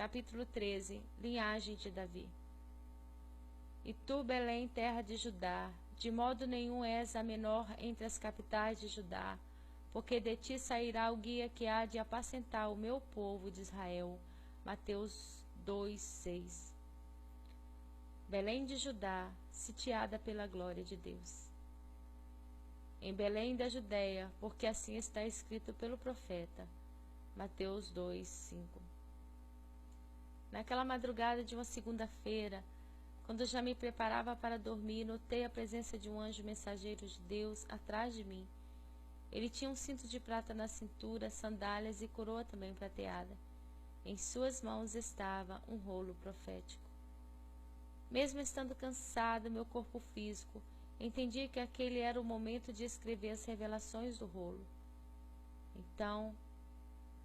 capítulo 13, linhagem de Davi. E tu, Belém, terra de Judá, de modo nenhum és a menor entre as capitais de Judá, porque de ti sairá o guia que há de apacentar o meu povo de Israel. Mateus 2:6. Belém de Judá, sitiada pela glória de Deus. Em Belém da Judéia, porque assim está escrito pelo profeta. Mateus 2:5. Naquela madrugada de uma segunda-feira, quando já me preparava para dormir, notei a presença de um anjo mensageiro de Deus atrás de mim. Ele tinha um cinto de prata na cintura, sandálias e coroa também prateada. Em suas mãos estava um rolo profético. Mesmo estando cansado, meu corpo físico, entendi que aquele era o momento de escrever as revelações do rolo. Então,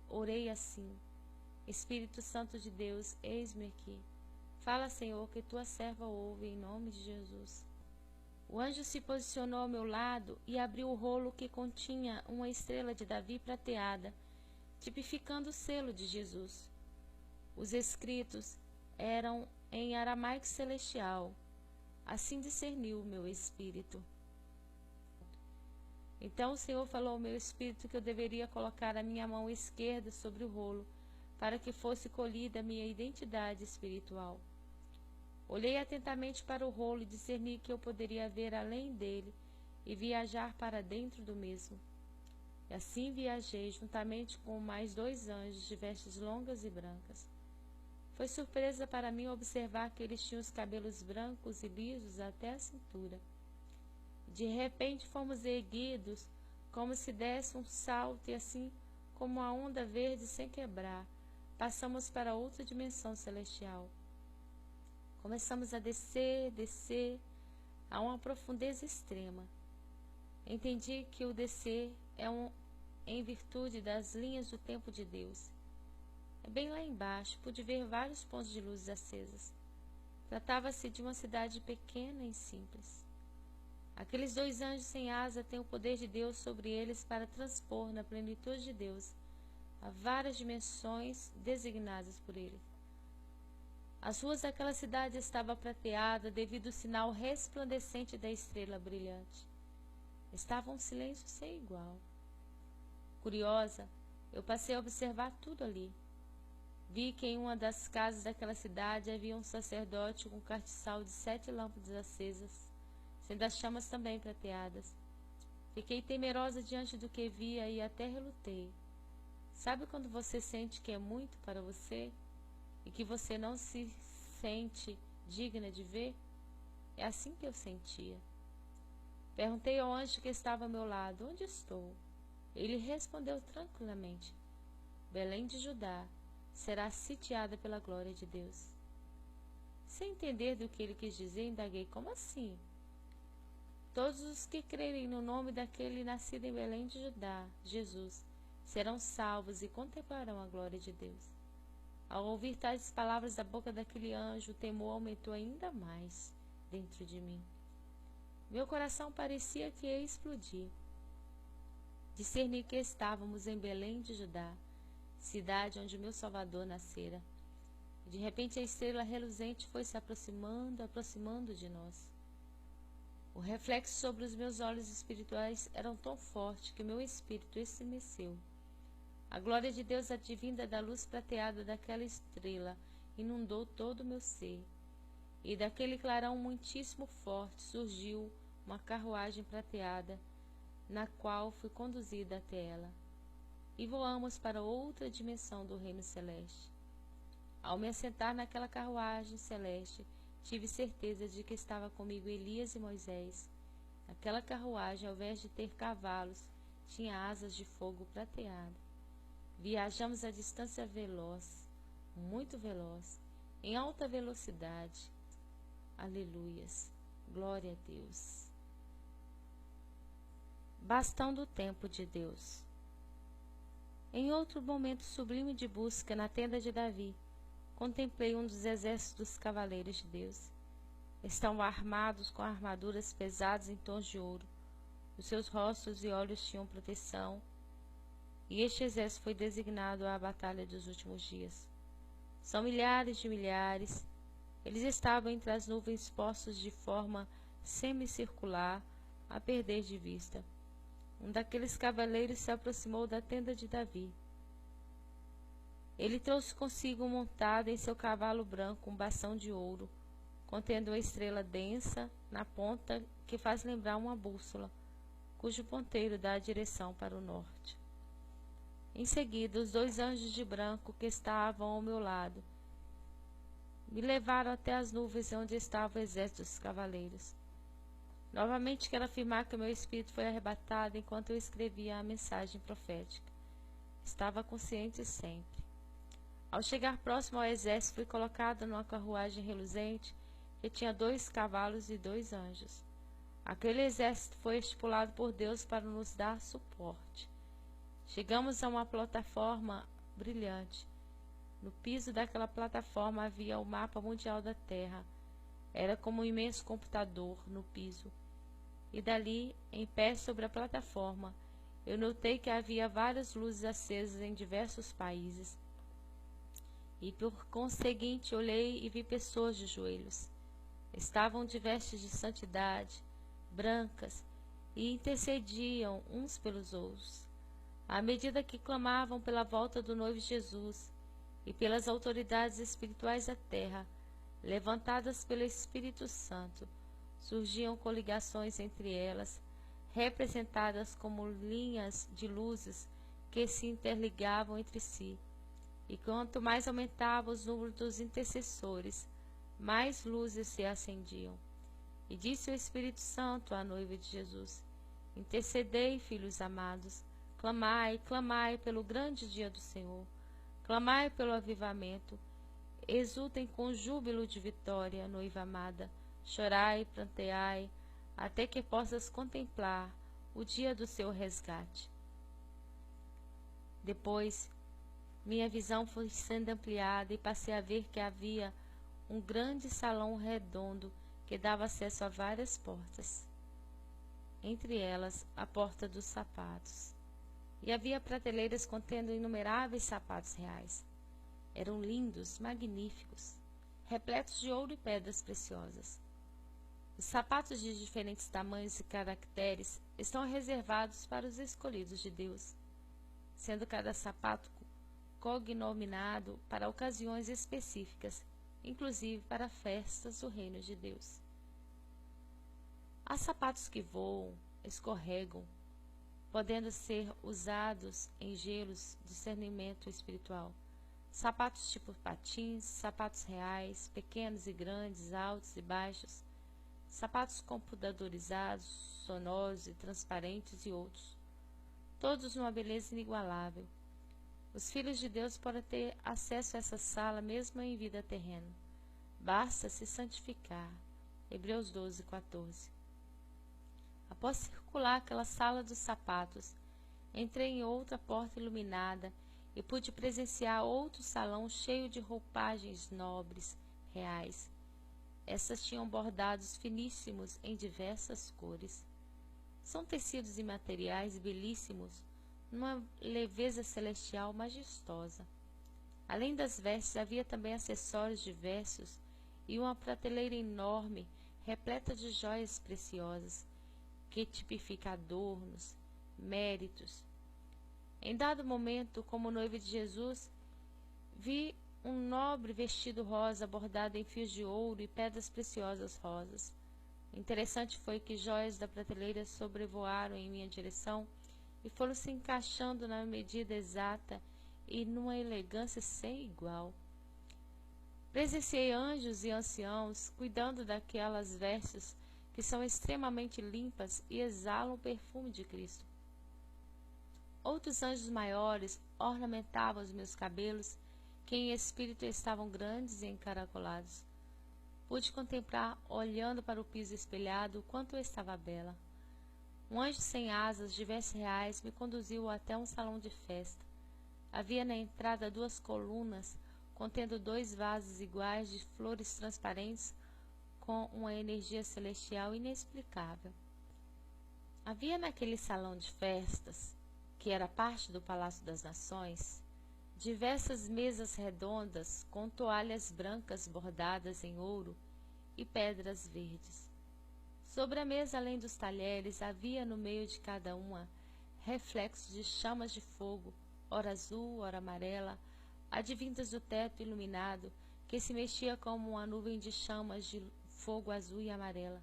orei assim: Espírito Santo de Deus, eis-me aqui. Fala, Senhor, que tua serva ouve, em nome de Jesus. O anjo se posicionou ao meu lado e abriu o rolo que continha uma estrela de Davi prateada, tipificando o selo de Jesus. Os escritos eram em aramaico celestial. Assim discerniu o meu espírito. Então o Senhor falou ao meu espírito que eu deveria colocar a minha mão esquerda sobre o rolo, para que fosse colhida a minha identidade espiritual. Olhei atentamente para o rolo e discerni que eu poderia ver além dele e viajar para dentro do mesmo. E assim viajei, juntamente com mais 2 anjos de vestes longas e brancas. Foi surpresa para mim observar que eles tinham os cabelos brancos e lisos até a cintura. De repente fomos erguidos, como se desse um salto, e assim como a onda verde sem quebrar, passamos para outra dimensão celestial. Começamos a descer, a uma profundeza extrema. Entendi que o descer é em virtude das linhas do tempo de Deus. Bem lá embaixo, pude ver vários pontos de luzes acesas. Tratava-se de uma cidade pequena e simples. Aqueles 2 anjos sem asa têm o poder de Deus sobre eles para transpor na plenitude de Deus a várias dimensões designadas por ele. As ruas daquela cidade estavam prateadas devido ao sinal resplandecente da estrela brilhante. Estava um silêncio sem igual. Curiosa, eu passei a observar tudo ali. Vi que em uma das casas daquela cidade havia um sacerdote com um castiçal de 7 lâmpadas acesas, sendo as chamas também prateadas. Fiquei temerosa diante do que via e até relutei. Sabe quando você sente que é muito para você e que você não se sente digna de ver? É assim que eu sentia. Perguntei ao anjo que estava ao meu lado: onde estou? Ele respondeu tranquilamente: Belém de Judá será sitiada pela glória de Deus. Sem entender do que ele quis dizer, indaguei: como assim? Todos os que crerem no nome daquele nascido em Belém de Judá, Jesus, serão salvos e contemplarão a glória de Deus. Ao ouvir tais palavras da boca daquele anjo, o temor aumentou ainda mais dentro de mim. Meu coração parecia que ia explodir. Discerni que estávamos em Belém de Judá, cidade onde o meu Salvador nascera. De repente a estrela reluzente foi se aproximando de nós. O reflexo sobre os meus olhos espirituais era tão forte que meu espírito estremeceu. A glória de Deus, advinda da luz prateada daquela estrela, inundou todo o meu ser. E daquele clarão muitíssimo forte surgiu uma carruagem prateada, na qual fui conduzida até ela. E voamos para outra dimensão do reino celeste. Ao me assentar naquela carruagem celeste, tive certeza de que estava comigo Elias e Moisés. Aquela carruagem, ao invés de ter cavalos, tinha asas de fogo prateado. Viajamos a distância veloz, muito veloz, em alta velocidade. Aleluias, glória a Deus. Bastão do tempo de Deus. Em outro momento sublime de busca na tenda de Davi, contemplei um dos exércitos dos cavaleiros de Deus. Estavam armados com armaduras pesadas em tons de ouro. Os seus rostos e olhos tinham proteção, e este exército foi designado à batalha dos últimos dias. São milhares de milhares. Eles estavam entre as nuvens postos de forma semicircular, a perder de vista. Um daqueles cavaleiros se aproximou da tenda de Davi. Ele trouxe consigo montado em seu cavalo branco um bastão de ouro, contendo uma estrela densa na ponta que faz lembrar uma bússola, cujo ponteiro dá a direção para o norte. Em seguida, os 2 anjos de branco que estavam ao meu lado me levaram até as nuvens onde estava o exército dos cavaleiros. Novamente quero afirmar que o meu espírito foi arrebatado enquanto eu escrevia a mensagem profética. Estava consciente sempre. Ao chegar próximo ao exército, fui colocado numa carruagem reluzente que tinha 2 cavalos e 2 anjos. Aquele exército foi estipulado por Deus para nos dar suporte. Chegamos a uma plataforma brilhante. No piso daquela plataforma havia o mapa mundial da Terra. Era como um imenso computador no piso. E dali, em pé sobre a plataforma, eu notei que havia várias luzes acesas em diversos países. E por conseguinte olhei e vi pessoas de joelhos. Estavam de vestes de santidade, brancas, e intercediam uns pelos outros, à medida que clamavam pela volta do noivo Jesus e pelas autoridades espirituais da terra, levantadas pelo Espírito Santo. Surgiam coligações entre elas, representadas como linhas de luzes que se interligavam entre si. E quanto mais aumentava o número dos intercessores, mais luzes se acendiam. E disse o Espírito Santo à noiva de Jesus: intercedei, filhos amados, clamai, clamai pelo grande dia do Senhor, clamai pelo avivamento, exultem com júbilo de vitória, noiva amada, chorai, pranteai, até que possas contemplar o dia do seu resgate. Depois, minha visão foi sendo ampliada e passei a ver que havia um grande salão redondo que dava acesso a várias portas, entre elas a porta dos sapatos. E havia prateleiras contendo inumeráveis sapatos reais. Eram lindos, magníficos, repletos de ouro e pedras preciosas. Os sapatos de diferentes tamanhos e caracteres estão reservados para os escolhidos de Deus, sendo cada sapato cognominado para ocasiões específicas, inclusive para festas do reino de Deus. Há sapatos que voam, escorregam, podendo ser usados em gelos de discernimento espiritual. Sapatos tipo patins, sapatos reais, pequenos e grandes, altos e baixos, sapatos computadorizados, sonoros e transparentes e outros, todos numa beleza inigualável. Os filhos de Deus podem ter acesso a essa sala mesmo em vida terrena. Basta se santificar. Hebreus 12:14. Após circular aquela sala dos sapatos, entrei em outra porta iluminada e pude presenciar outro salão cheio de roupagens nobres, reais. Essas tinham bordados finíssimos em diversas cores. São tecidos e materiais belíssimos, numa leveza celestial majestosa. Além das vestes, havia também acessórios diversos e uma prateleira enorme, repleta de joias preciosas, que tipifica adornos, méritos. Em dado momento, como noiva de Jesus, vi um nobre vestido rosa bordado em fios de ouro e pedras preciosas rosas. Interessante foi que joias da prateleira sobrevoaram em minha direção e foram se encaixando na medida exata e numa elegância sem igual. Presenciei anjos e anciãos cuidando daquelas vestes que são extremamente limpas e exalam o perfume de Cristo. Outros anjos maiores ornamentavam os meus cabelos, que em espírito estavam grandes e encaracolados. Pude contemplar, olhando para o piso espelhado, o quanto eu estava bela. Um anjo sem asas de vestes reais me conduziu até um salão de festa. Havia na entrada 2 colunas, contendo 2 vasos iguais de flores transparentes, com uma energia celestial inexplicável. Havia naquele salão de festas, que era parte do Palácio das Nações, diversas mesas redondas com toalhas brancas bordadas em ouro e pedras verdes. Sobre a mesa, além dos talheres, havia no meio de cada uma reflexos de chamas de fogo, ora azul, ora amarela, advindas do teto iluminado, que se mexia como uma nuvem de chamas de fogo azul e amarela.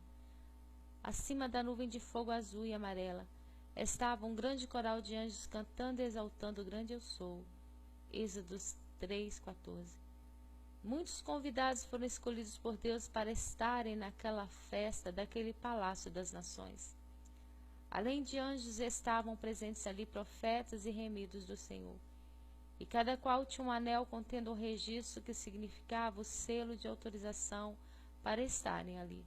Acima da nuvem de fogo azul e amarela estava um grande coral de anjos cantando e exaltando: grande eu sou. Êxodos 3:14. Muitos convidados foram escolhidos por Deus para estarem naquela festa daquele palácio das nações. Além de anjos, estavam presentes ali profetas e remidos do Senhor, e cada qual tinha um anel contendo um registro que significava o selo de autorização para estarem ali.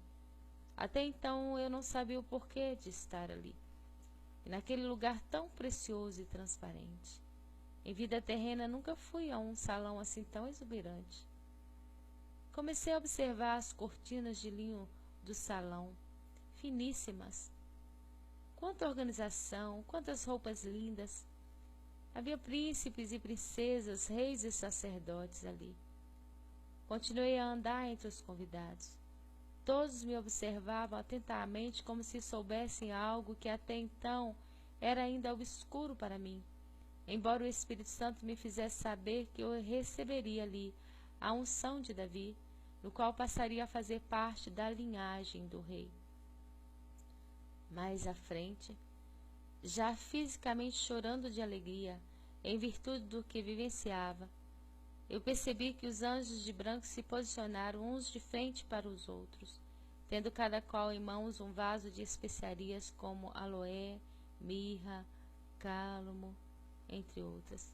Até então eu não sabia o porquê de estar ali, e naquele lugar tão precioso e transparente. Em vida terrena nunca fui a um salão assim tão exuberante. Comecei a observar as cortinas de linho do salão, finíssimas. Quanta organização, quantas roupas lindas! Havia príncipes e princesas, reis e sacerdotes ali. Continuei a andar entre os convidados. Todos me observavam atentamente como se soubessem algo que até então era ainda obscuro para mim, embora o Espírito Santo me fizesse saber que eu receberia ali a unção de Davi, no qual passaria a fazer parte da linhagem do rei. Mais à frente, já fisicamente chorando de alegria, em virtude do que vivenciava, eu percebi que os anjos de branco se posicionaram uns de frente para os outros, tendo cada qual em mãos um vaso de especiarias como aloé, mirra, cálamo, entre outras.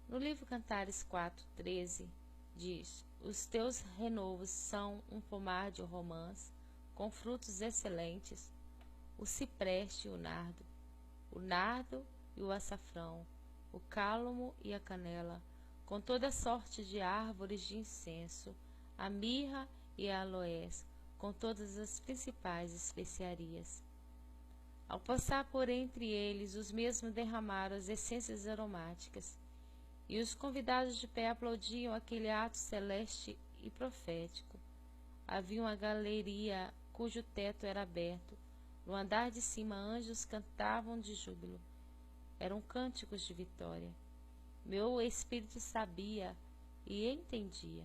No livro Cantares 4:13 diz: os teus renovos são um pomar de romãs, com frutos excelentes, o cipreste e o nardo e o açafrão, o cálamo e a canela, com toda sorte de árvores de incenso, a mirra e a aloés, com todas as principais especiarias. Ao passar por entre eles, os mesmos derramaram as essências aromáticas, e os convidados de pé aplaudiam aquele ato celeste e profético. Havia uma galeria cujo teto era aberto. No andar de cima, anjos cantavam de júbilo. Eram cânticos de vitória. Meu espírito sabia e entendia.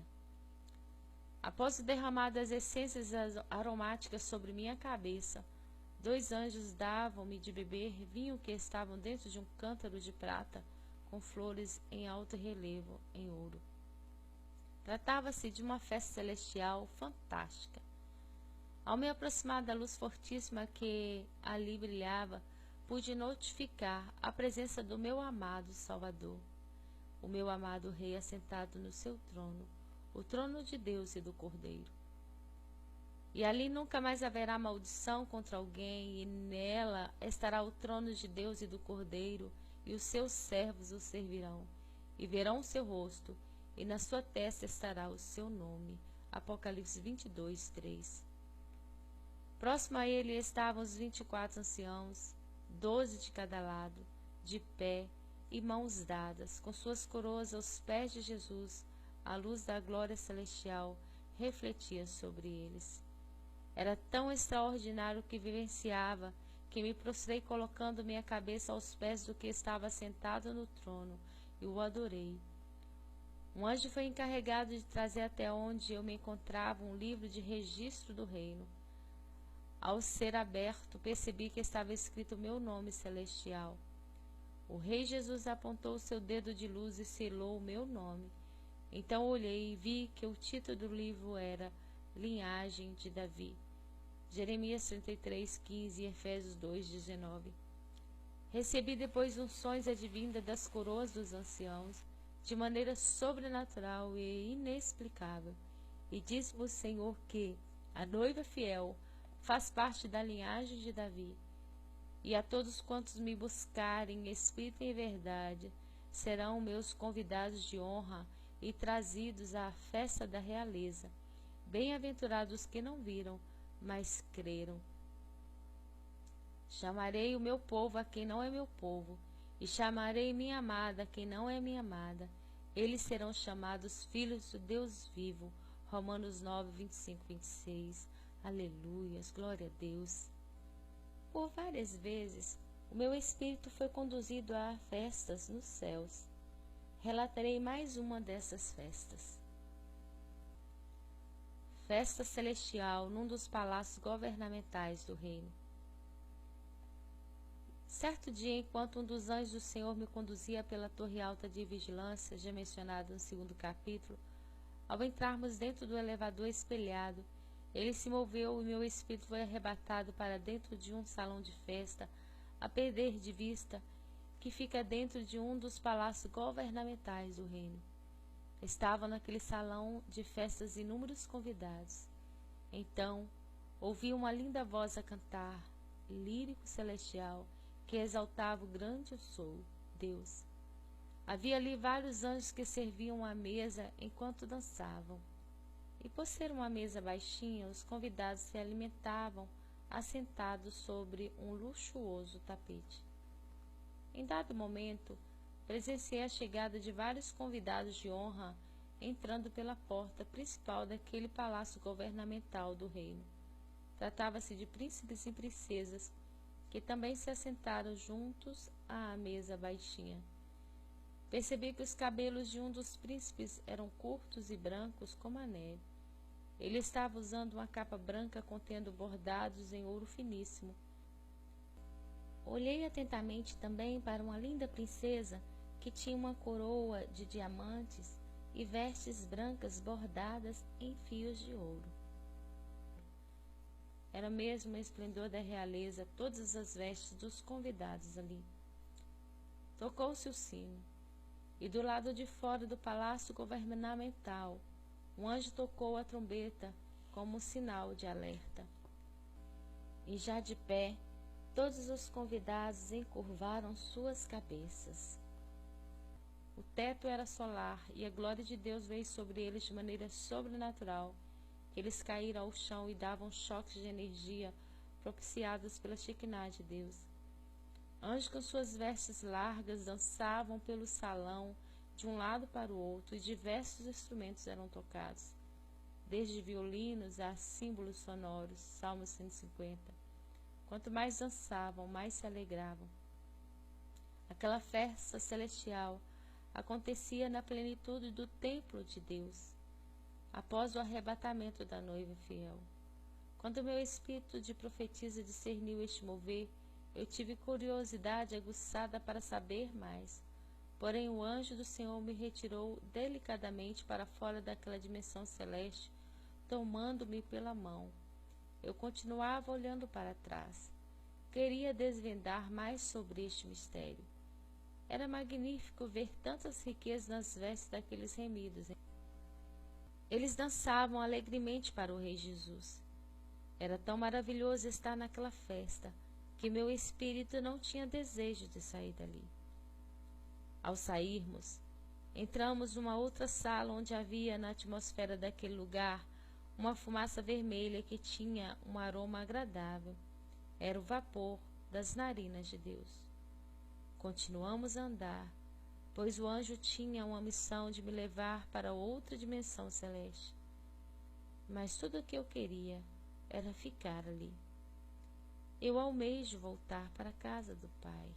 Após o derramar das essências aromáticas sobre minha cabeça, 2 anjos davam-me de beber vinho que estavam dentro de um cântaro de prata, com flores em alto relevo em ouro. Tratava-se de uma festa celestial fantástica. Ao me aproximar da luz fortíssima que ali brilhava, pude notificar a presença do meu amado Salvador, o meu amado Rei assentado no seu trono, o trono de Deus e do Cordeiro. E ali nunca mais haverá maldição contra alguém, e nela estará o trono de Deus e do Cordeiro, e os seus servos o servirão, e verão o seu rosto, e na sua testa estará o seu nome. Apocalipse 22:3. Próximo a ele estavam os 24 anciãos, 12 de cada lado, de pé e mãos dadas, com suas coroas aos pés de Jesus. A luz da glória celestial refletia sobre eles. Era tão extraordinário o que vivenciava, que me prostrei colocando minha cabeça aos pés do que estava sentado no trono, e o adorei. Um anjo foi encarregado de trazer até onde eu me encontrava um livro de registro do reino. Ao ser aberto, percebi que estava escrito o meu nome celestial. O Rei Jesus apontou o seu dedo de luz e selou o meu nome. Então olhei e vi que o título do livro era Linhagem de Davi. Jeremias 33:15 e Efésios 2:19. Recebi depois unções advindas das coroas dos anciãos, de maneira sobrenatural e inexplicável. E disse-me o Senhor que a noiva fiel faz parte da linhagem de Davi. E a todos quantos me buscarem em espírito e em verdade, serão meus convidados de honra e trazidos à festa da realeza. Bem-aventurados que não viram, mas creram. Chamarei o meu povo a quem não é meu povo, E chamarei minha amada quem não é minha amada. Eles serão chamados filhos do Deus vivo. Romanos 9, 25, 26. Aleluias, glória a Deus. Por várias vezes, o meu espírito foi conduzido a festas nos céus. Relatarei mais uma dessas festas. Festa celestial num dos palácios governamentais do reino. Certo dia, enquanto um dos anjos do Senhor me conduzia pela torre alta de vigilância, já mencionado no 2º capítulo, ao entrarmos dentro do elevador espelhado, ele se moveu e meu espírito foi arrebatado para dentro de um salão de festa, a perder de vista, que fica dentro de um dos palácios governamentais do reino. Estavam naquele salão de festas inúmeros convidados. Então, ouvi uma linda voz a cantar, lírico celestial, que exaltava o grande eu sou, Deus. Havia ali vários anjos que serviam à mesa enquanto dançavam. E por ser uma mesa baixinha, os convidados se alimentavam assentados sobre um luxuoso tapete. Em dado momento, presenciei a chegada de vários convidados de honra entrando pela porta principal daquele palácio governamental do reino. Tratava-se de príncipes e princesas que também se assentaram juntos à mesa baixinha. Percebi que os cabelos de um dos príncipes eram curtos e brancos como a neve. Ele estava usando uma capa branca contendo bordados em ouro finíssimo. Olhei atentamente também para uma linda princesa que tinha uma coroa de diamantes e vestes brancas bordadas em fios de ouro. Era mesmo o esplendor da realeza todas as vestes dos convidados ali. Tocou-se o sino, e do lado de fora do palácio governamental, um anjo tocou a trombeta como um sinal de alerta. E já de pé, todos os convidados encurvaram suas cabeças. O teto era solar e a glória de Deus veio sobre eles de maneira sobrenatural. Eles caíram ao chão e davam choques de energia propiciados pela Shekinah de Deus. Anjos com suas vestes largas dançavam pelo salão de um lado para o outro e diversos instrumentos eram tocados, desde violinos a símbolos sonoros. Salmo 150. Quanto mais dançavam, mais se alegravam. Aquela festa celestial acontecia na plenitude do templo de Deus, após o arrebatamento da noiva fiel. Quando meu espírito de profetisa discerniu este mover, eu tive curiosidade aguçada para saber mais. Porém, o anjo do Senhor me retirou delicadamente para fora daquela dimensão celeste, tomando-me pela mão. Eu continuava olhando para trás. Queria desvendar mais sobre este mistério. Era magnífico ver tantas riquezas nas vestes daqueles remidos. Eles dançavam alegremente para o Rei Jesus. Era tão maravilhoso estar naquela festa, que meu espírito não tinha desejo de sair dali. Ao sairmos, entramos numa outra sala onde havia na atmosfera daquele lugar uma fumaça vermelha que tinha um aroma agradável. Era o vapor das narinas de Deus. Continuamos a andar, pois o anjo tinha uma missão de me levar para outra dimensão celeste. Mas tudo o que eu queria era ficar ali. Eu almejo voltar para a casa do Pai.